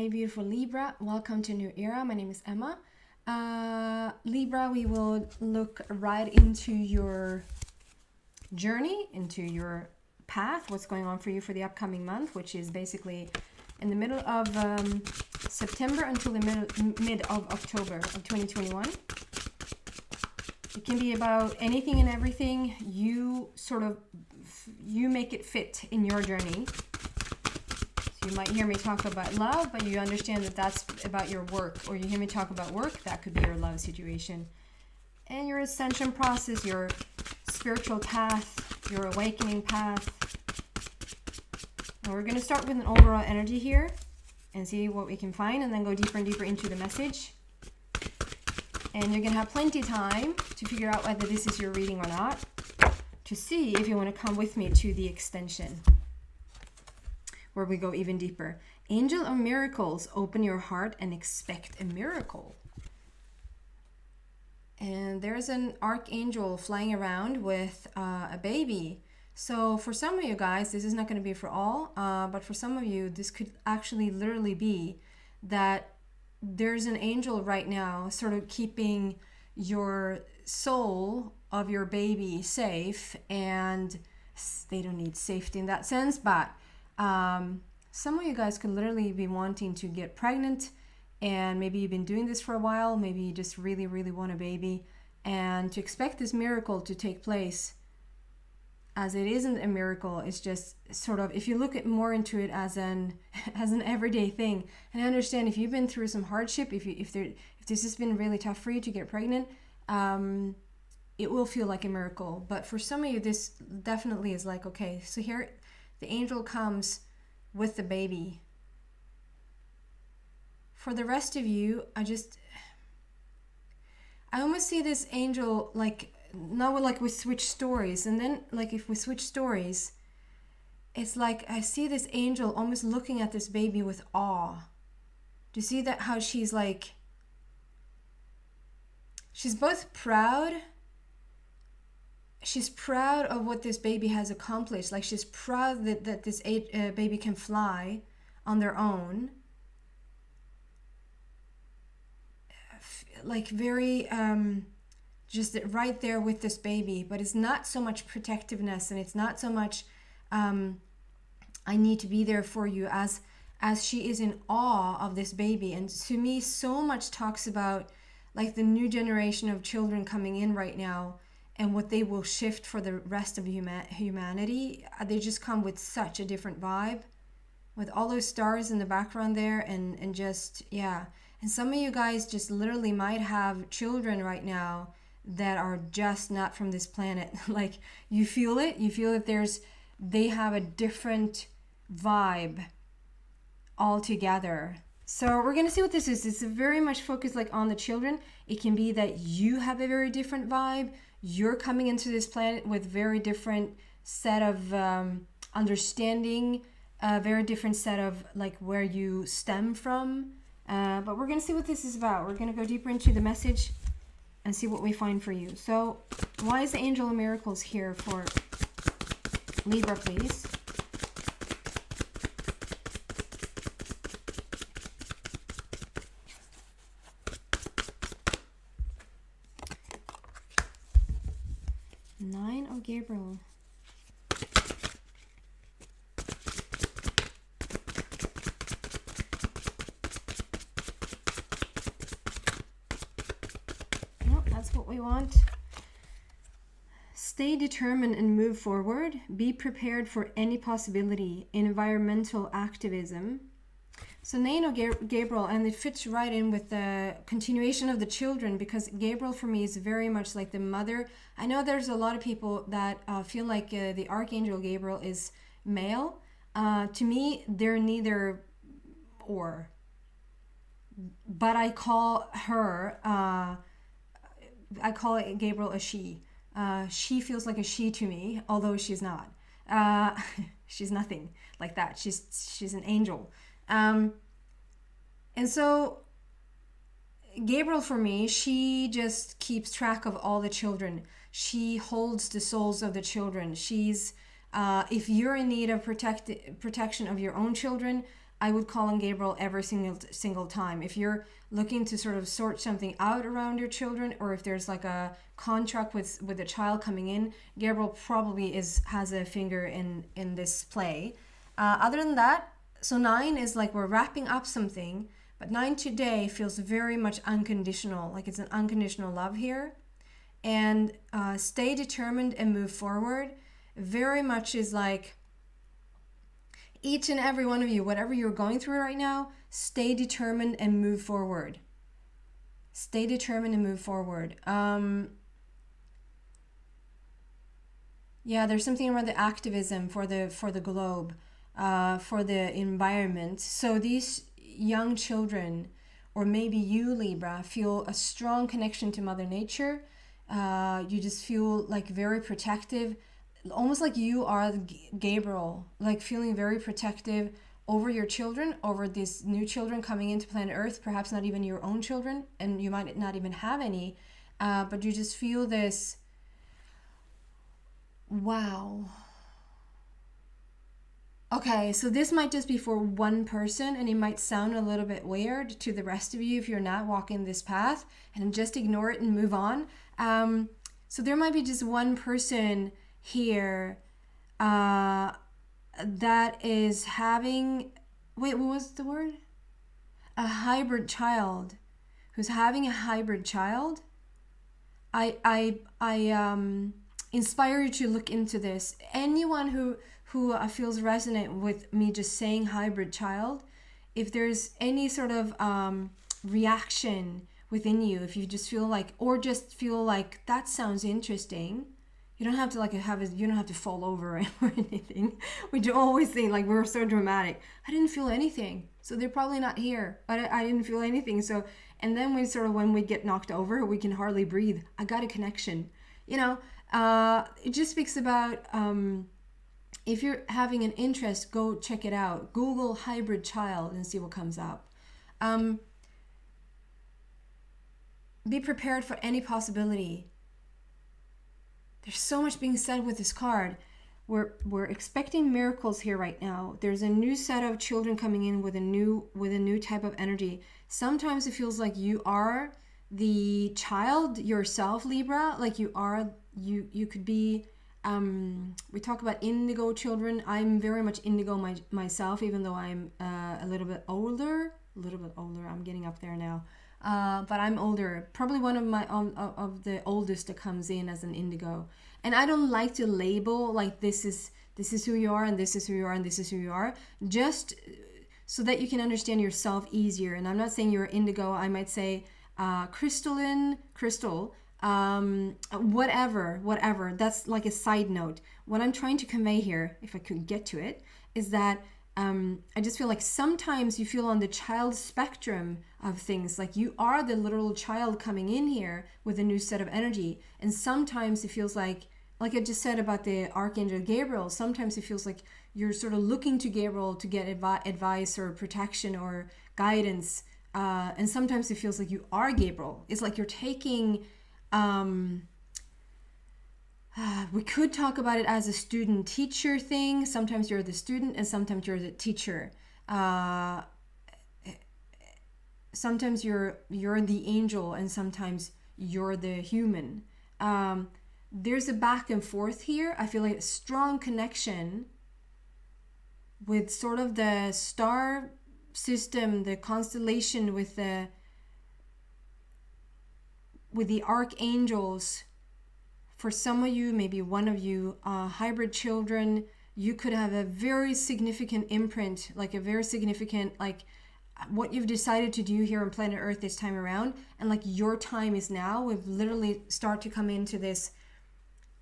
Hey, beautiful Libra. Welcome to New Era. My name is Emma. Libra, we will look right into your journey, into your path, what's going on for you for the upcoming month, which is basically in the middle of September until the mid of October of 2021. It can be about anything and everything. You make it fit in your journey. So you might hear me talk about love, but you understand that that's about your work, or you hear me talk about work, that could be your love situation. And your ascension process, your spiritual path, your awakening path. And we're going to start with an overall energy here and see what we can find, and then go deeper and deeper into the message. And you're going to have plenty of time to figure out whether this is your reading or not, to see if you want to come with me to the extension, where we go even deeper. Angel of Miracles, open your heart and expect a miracle. And there's an archangel flying around with a baby. So for some of you guys, this is not going to be for all, but for some of you, this could actually literally be that there's an angel right now sort of keeping your soul of your baby safe, and they don't need safety in that sense, but some of you guys could literally be wanting to get pregnant, and maybe you've been doing this for a while, maybe you just really, really want a baby, and to expect this miracle to take place, as it isn't a miracle, it's just sort of, if you look at more into it as an everyday thing. And I understand if you've been through some hardship, if this has been really tough for you to get pregnant, it will feel like a miracle. But for some of you, this definitely is like, okay, so here the angel comes with the baby. For the rest of you, I almost see this angel like, now like we switch stories, and then like if we switch stories, it's like I see this angel almost looking at this baby with awe. Do you see that, how she's like, she's both proud, she's proud of what this baby has accomplished, like she's proud that this baby can fly on their own, like very just right there with this baby. But it's not so much protectiveness, and it's not so much I need to be there for you, as she is in awe of this baby. And to me, so much talks about like the new generation of children coming in right now, and what they will shift for the rest of humanity. They just come with such a different vibe, with all those stars in the background there, and just, yeah. And some of you guys just literally might have children right now that are just not from this planet. Like you feel that they have a different vibe altogether. So we're going to see what this is. It's very much focused like on the children. It can be that you have a very different vibe. You're coming into this planet with very different set of understanding, a very different set of like where you stem from. But we're going to see what this is about. We're going to go deeper into the message and see what we find for you. So why is the Angel of Miracles here for Libra, please? Nine of Gabriel. That's what we want. Stay determined and move forward. Be prepared for any possibility. Environmental activism. So Nine of Gabriel, and it fits right in with the continuation of the children, because Gabriel for me is very much like the mother. I know there's a lot of people that feel like the Archangel Gabriel is male. To me, they're neither or. But I call her... I call it Gabriel a she. She feels like a she to me, although she's not. She's nothing like that. She's an angel. And so Gabriel for me, she just keeps track of all the children. She holds the souls of the children. She's if you're in need of protection of your own children, I would call on Gabriel every single time. If you're looking to sort of sort something out around your children, or if there's like a contract with a child coming in, Gabriel probably has a finger in this play. Other than that, so 9 is like we're wrapping up something, but 9 today feels very much unconditional, like it's an unconditional love here. And stay determined and move forward very much is like each and every one of you, whatever you're going through right now, stay determined and move forward. Stay determined and move forward. Yeah, there's something around the activism for the globe, for the environment. So these young children, or maybe you, Libra, feel a strong connection to Mother Nature. You just feel like very protective, almost like you are Gabriel, like feeling very protective over your children, over these new children coming into planet Earth, perhaps not even your own children, and you might not even have any, but you just feel this, wow. Okay, so this might just be for one person, and it might sound a little bit weird to the rest of you if you're not walking this path, and just ignore it and move on. So there might be just one person here that is having, wait, what was the word? A hybrid child, who's having a hybrid child. I inspire you to look into this. Anyone who feels resonant with me just saying hybrid child, if there's any sort of reaction within you, if you just feel like, or just feel like that sounds interesting, you don't have to like you don't have to fall over or anything. We do always think like we're so dramatic. I didn't feel anything, so they're probably not here. I didn't feel anything. So, and then when we get knocked over, we can hardly breathe. I got a connection. It just speaks about if you're having an interest, go check it out. Google hybrid child and see what comes up. Be prepared for any possibility. There's so much being said with this card. We're expecting miracles here right now. There's a new set of children coming in with a new type of energy. Sometimes it feels like you are the child yourself, Libra. Like you could be. We talk about indigo children. I'm very much indigo myself, even though I'm a little bit older. I'm getting up there now. But I'm older, probably one of my of the oldest that comes in as an indigo. And I don't like to label like this is who you are and this is who you are and this is who you are, just so that you can understand yourself easier. And I'm not saying you're indigo. I might say crystal, whatever. That's like a side note. What I'm trying to convey here, if I could get to it, is that I just feel like sometimes you feel on the child spectrum of things, like you are the literal child coming in here with a new set of energy. And sometimes it feels like I just said about the Archangel Gabriel, sometimes it feels like you're sort of looking to Gabriel to get advice or protection or guidance. And sometimes it feels like you are Gabriel. It's like you're taking... we could talk about it as a student-teacher thing. Sometimes you're the student and sometimes you're the teacher. Sometimes you're the angel and sometimes you're the human. There's a back and forth here. I feel like a strong connection with sort of the star system, the constellation with the archangels. For some of you, maybe one of you, hybrid children, you could have a very significant imprint, like a very significant, like what you've decided to do here on planet Earth this time around. And like your time is now. We've literally start to come into this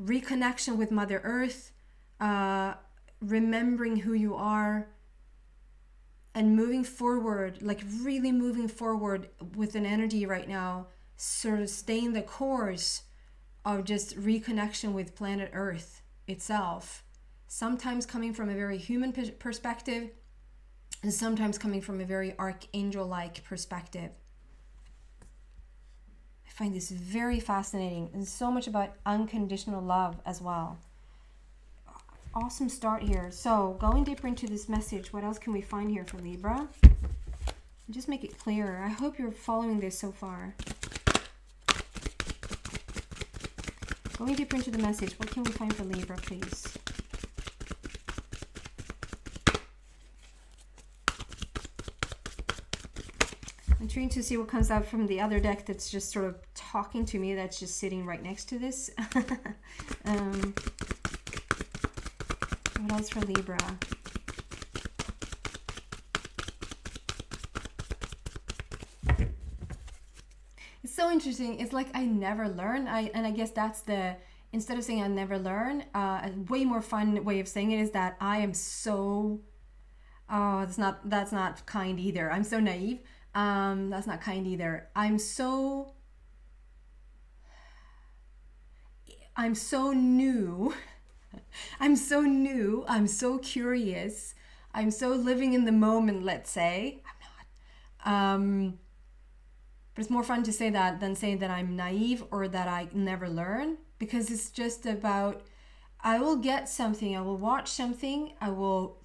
reconnection with Mother Earth, remembering who you are and moving forward, like really moving forward with an energy right now, sort of staying the course of just reconnection with planet Earth itself, sometimes coming from a very human perspective and sometimes coming from a very archangel-like perspective. I find this very fascinating and so much about unconditional love as well. awesome start here. So going deeper into this message, what else can we find here for Libra? Just make it clearer. I hope you're following this so far. Going deeper into the message, what can we find for Libra, please? I'm trying to see what comes out from the other deck that's just sort of talking to me, that's just sitting right next to this. What else for Libra? It's so interesting. It's like I never learn. And I guess that's the, instead of saying I never learn, a way more fun way of saying it is that I am so, oh, that's not kind either. I'm so naive. That's not kind either. I'm so new. I'm so new. I'm so curious. I'm so living in the moment, let's say. I'm not. But it's more fun to say that than saying that I'm naive or that I never learn, because it's just about, I will get something, I will watch something, I will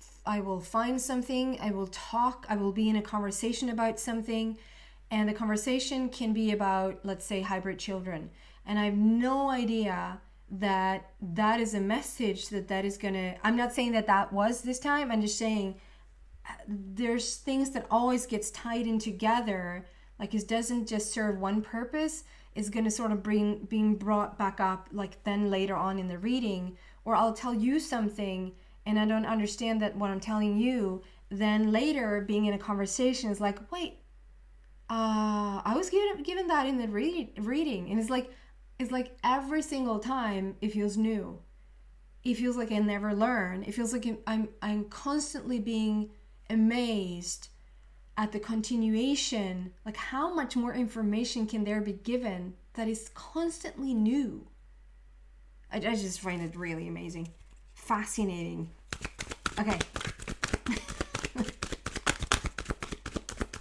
find something, I will talk, I will be in a conversation about something, and the conversation can be about, let's say, hybrid children. And I have no idea that that is a message that is gonna, I'm not saying that was this time, I'm just saying there's things that always gets tied in together, like it doesn't just serve one purpose, it's gonna sort of being brought back up, like then later on in the reading, or I'll tell you something and I don't understand that what I'm telling you, then later being in a conversation is like, wait, I was given that in the reading, and it's like every single time it feels new. It feels like I never learn. It feels like I'm constantly being amazed at the continuation, like how much more information can there be given that is constantly new. I just find it really amazing, fascinating. Okay.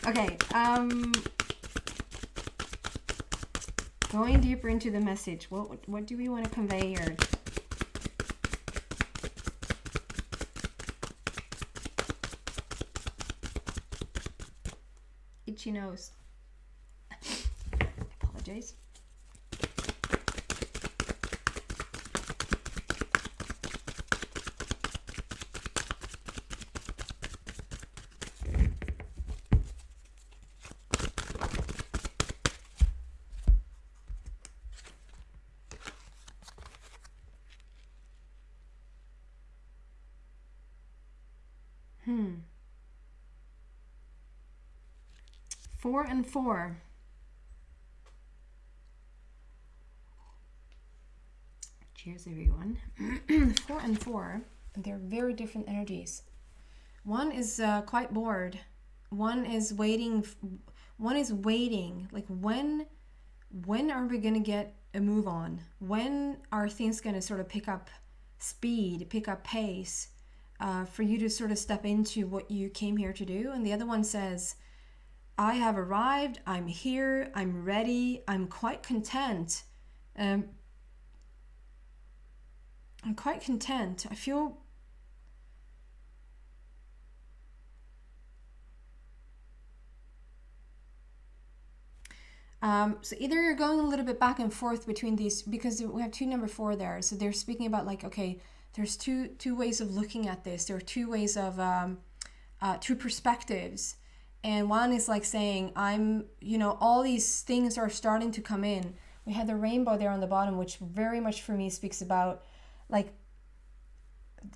Okay, going deeper into the message, what do we want to convey here? Itchy nose. I apologize. Hmm. 4 and 4. Cheers, everyone. 4 and 4, they're very different energies. One is quite bored. One is waiting. Like when are we gonna get a move on? When are things gonna sort of pick up speed, pick up pace, for you to sort of step into what you came here to do? And the other one says, I have arrived, I'm here, I'm ready, I'm quite content. I'm quite content. I feel so either you're going a little bit back and forth between these, because we have two number 4 there. So they're speaking about like, okay, there's two ways of looking at this. There are two ways of two perspectives. And one is like saying, all these things are starting to come in. We had the rainbow there on the bottom, which very much for me speaks about like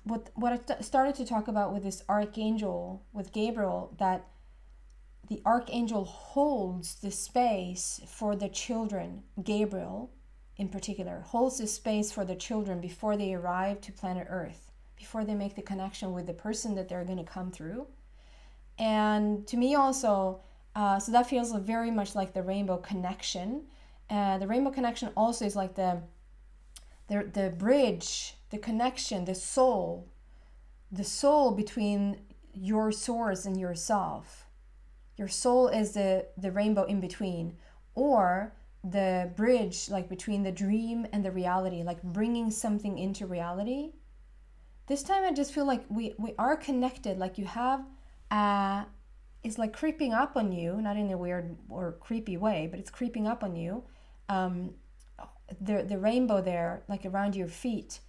what I started to talk about with this Archangel, with Gabriel, that the Archangel holds the space for the children. Gabriel, in particular, holds the space for the children before they arrive to planet Earth, before they make the connection with the person that they're going to come through. And to me also, so that feels very much like the rainbow connection. The rainbow connection also is like the bridge, the connection, the soul between your source and yourself. Your soul is the rainbow in between, or the bridge like between the dream and the reality, like bringing something into reality. This time I just feel like we are connected. Like you have, it's like creeping up on you, not in a weird or creepy way, but it's creeping up on you. The rainbow there, like around your feet,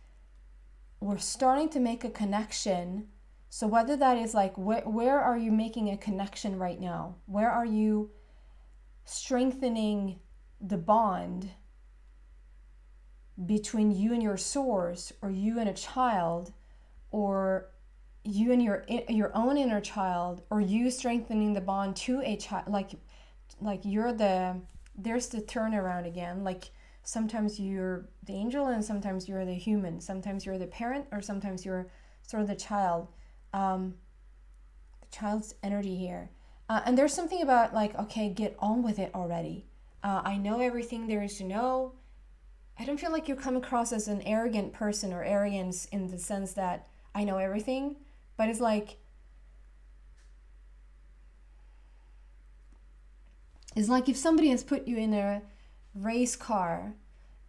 we're starting to make a connection. So whether that is like, where are you making a connection right now? Where are you strengthening the bond between you and your source, or you and a child, or you and your own inner child, or you strengthening the bond to a child? Like you're there's the turnaround again. Like sometimes you're the angel and sometimes you're the human. Sometimes you're the parent or sometimes you're sort of the child. The child's energy here. And there's something about like, okay, get on with it already. I know everything there is to know. I don't feel like you come across as an arrogant person or arrogance in the sense that I know everything, but it's like if somebody has put you in a race car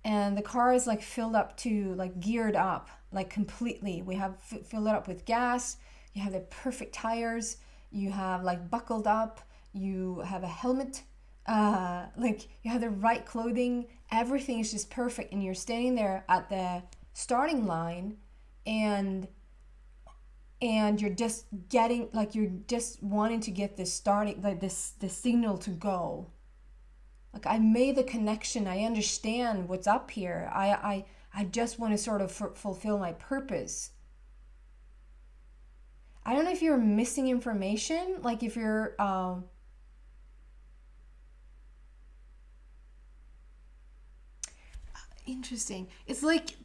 and the car is like filled up to like geared up like completely. We have filled it up with gas. You have the perfect tires. You have like buckled up. You have a helmet. Like you have the right clothing. Everything is just perfect, and you're standing there at the starting line, and you're just getting like you're just wanting to get this starting like the signal to go. Like I made the connection. I understand what's up here. I just want to sort of fulfill my purpose. I don't know if you're missing information, like if you're interesting. It's like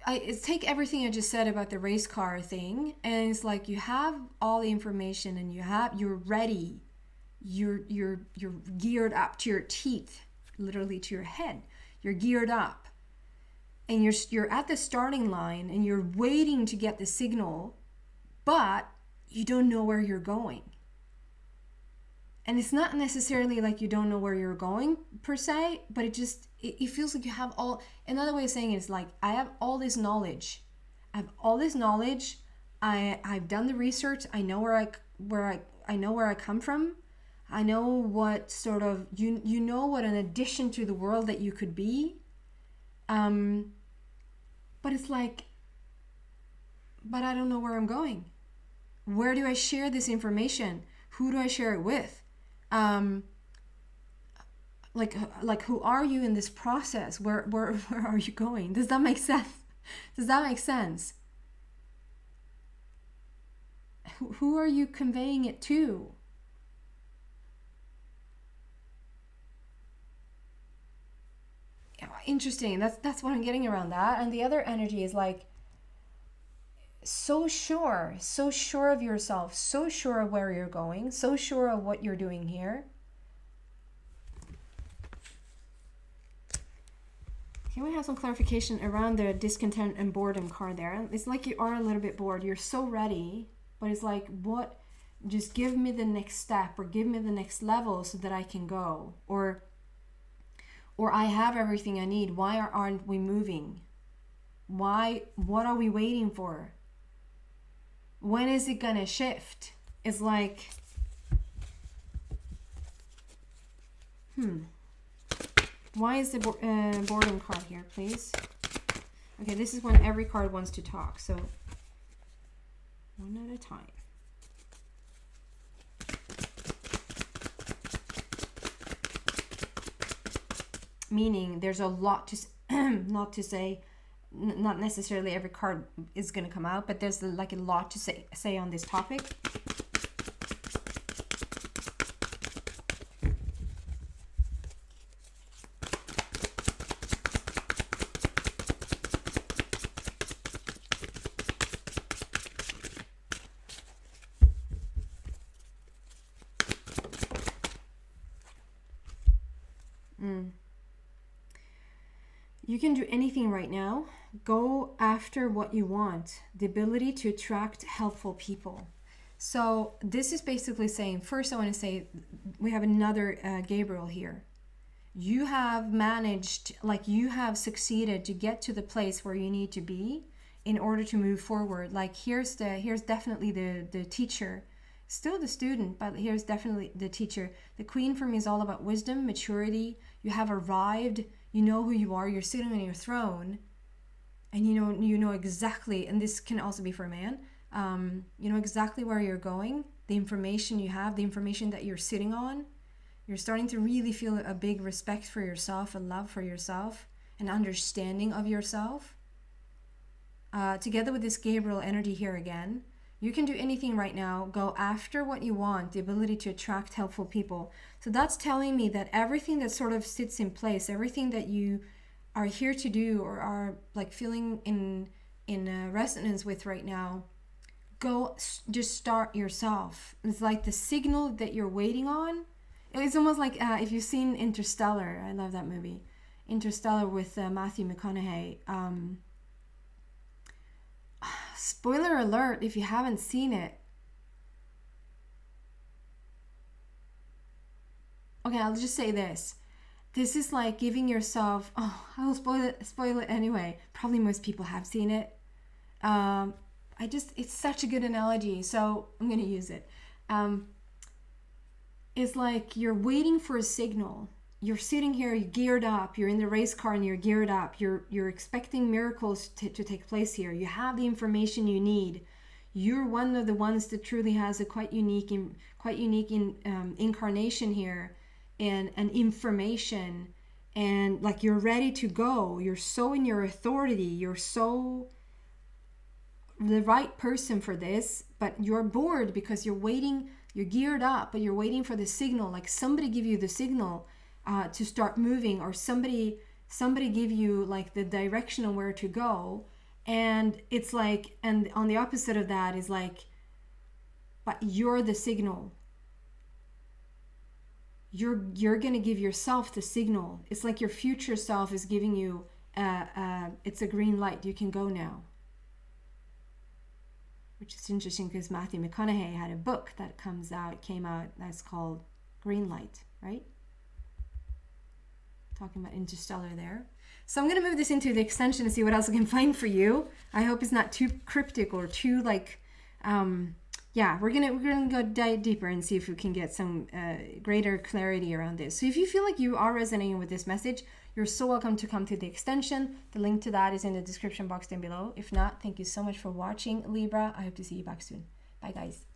I take everything I just said about the race car thing, and it's like you have all the information and you're ready. You're geared up to your teeth, literally to your head. You're geared up. And you're at the starting line and you're waiting to get the signal, but you don't know where you're going. And it's not necessarily like you don't know where you're going per se, but it feels like you have all. Another way of saying it is like, I have all this knowledge. I've done the research. I know I know where I come from. I know what sort of you know what an addition to the world that you could be. But it's like, but I don't know where I'm going. Where do I share this information? Who do I share it with? Like who are you in this process? Where are you going? Does that make sense? Does that make sense? Who are you conveying it to? Interesting. That's what I'm getting around that. And the other energy is like so sure of yourself, so sure of where you're going, so sure of what you're doing here. Can we have some clarification around the discontent and boredom card there? It's like you are a little bit bored. You're so ready, but it's like, what? Just give me the next step, or give me the next level so that I can go, or I have everything I need. Why aren't we moving? What are we waiting for? When is it gonna shift? It's like, why is the boredom card here, please? Okay, this is when every card wants to talk, so one at a time. Meaning there's a lot to not to say. Not necessarily every card is going to come out, but there's like a lot to say on this topic. You can do anything right now. Go after what you want. The ability to attract helpful people. So this is basically saying, first I want to say, we have another Gabriel here. You have managed, like you have succeeded to get to the place where you need to be. in order to move forward. Like here's definitely the teacher, still the student, but here's definitely the teacher. The Queen for me is all about wisdom, maturity. You have arrived, you know who you are, you're sitting on your throne, and you know exactly, and this can also be for a man, you know exactly where you're going, the information you have, the information that you're sitting on. You're starting to really feel a big respect for yourself, a love for yourself, an understanding of yourself. Together with this Gabriel energy here again, you can do anything right now. Go after what you want, the ability to attract helpful people. So that's telling me that everything that sort of sits in place, everything that you are here to do or are like feeling in resonance with right now, go just start yourself. It's like the signal that you're waiting on. It's almost like if you've seen Interstellar. I love that movie, Interstellar, with Matthew McConaughey. Spoiler alert if you haven't seen it. Okay, I'll just say this. This is like giving yourself, I'll spoil it anyway. Probably most people have seen it. It's such a good analogy, so I'm going to use it. It's like you're waiting for a signal. You're sitting here, you're geared up, you're in the race car and you're geared up. You're expecting miracles to take place here. You have the information you need. You're one of the ones that truly has a quite unique incarnation here, and an information, and like you're ready to go. You're so in your authority. You're so the right person for this, but you're bored because you're waiting. You're geared up, but you're waiting for the signal. Like somebody give you the signal to start moving, or somebody give you like the direction on where to go. And it's like, and on the opposite of that is like, but you're the signal. You're gonna give yourself the signal. It's like your future self is giving you it's a green light. You can go now. Which is interesting because Matthew McConaughey had a book that came out that's called Green Light, right? Talking about Interstellar there. So I'm going to move this into the extension to see what else I can find for you. I hope it's not too cryptic or too like, we're gonna go dive deeper and see if we can get some greater clarity around this. So if you feel like you are resonating with this message, you're so welcome to come to the extension. The link to that is in the description box down below. If not, thank you so much for watching, Libra. I hope to see you back soon. Bye, guys.